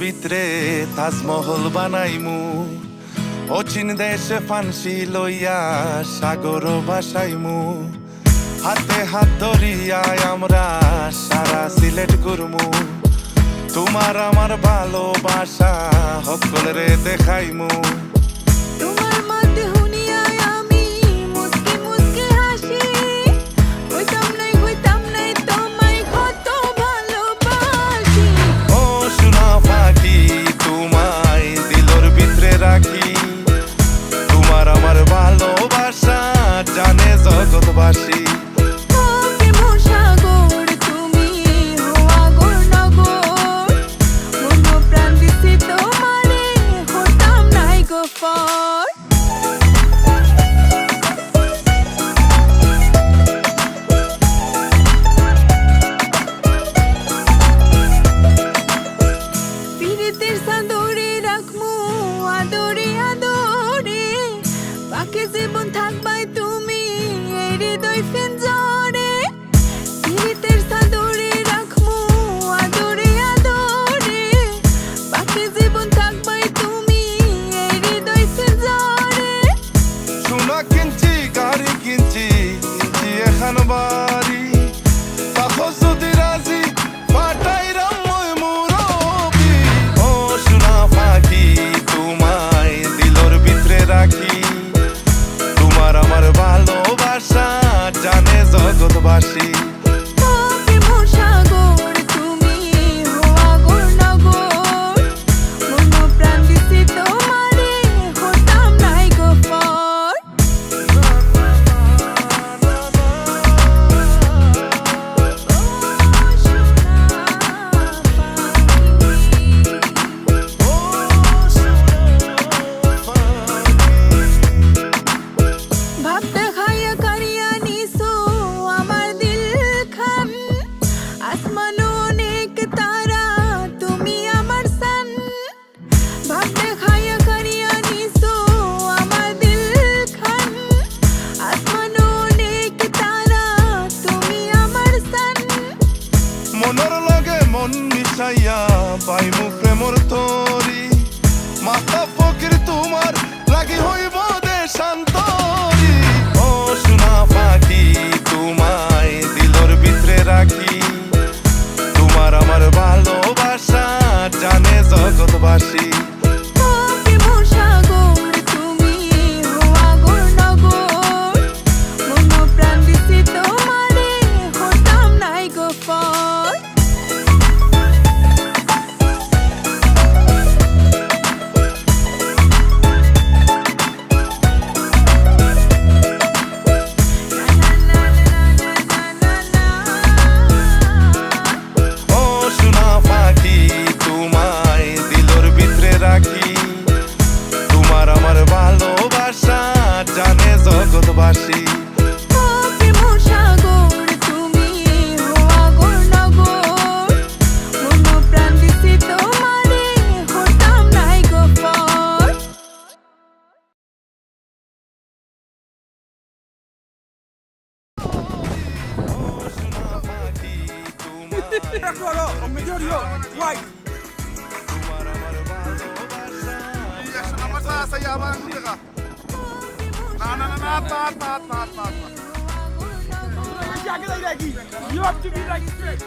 ভিতরে তাজমহল বানাইমু অচিন দেশে ফান্সি লইয়া সাগর ভাসাইমু হাতে হাত ধরিয়ায় আমরা সারা সিলেট ঘুরমু তোমার আমার ভালোবাসা সকলরে দেখাইমু তোমার মধ্যে হুনিয়ায় আমি মুস্কি মুস্কি হাসি হইতাম নাই তোমায় কত ভালোবাসি ও সোনা পাখি তোমায় দিলর ভিতরে রাখি তোমার আমার ভালোবাসা জানে জগৎবাসী জীবন থাকবাই তুমি এই হৃদয় ফেঞ্জরে পিরিতের সাদরে রাখমু আদরে আদরে বাকি জীবন থাকবাই তুমি এই হৃদয় ফেঞ্জরে সোনা কিনছি গাড়ি কিনছি এখন বাড়ি তাকো যদি রাজি পাঠাই রাময় মুরবি ও সোনা পাখি তোমায় দিলর ভিতরে রাখি তোমার আমার ভালোবাসা জানে জগৎবাসী মনের লগে মন মিশাইয়া পাইমু প্রেমর তরি মাথা ফকির তোমার লাগি হইব দেশান্তরি ও সোনা পাখি তোমায় দিলর ভিতরে রাখি তোমার আমার ভালোবাসা জানে জগৎবাসী তোমার আমার ভালোবাসা জানে জগৎবাসী Saya abang juga. Nah, tat. Lagi. You have to be like straight.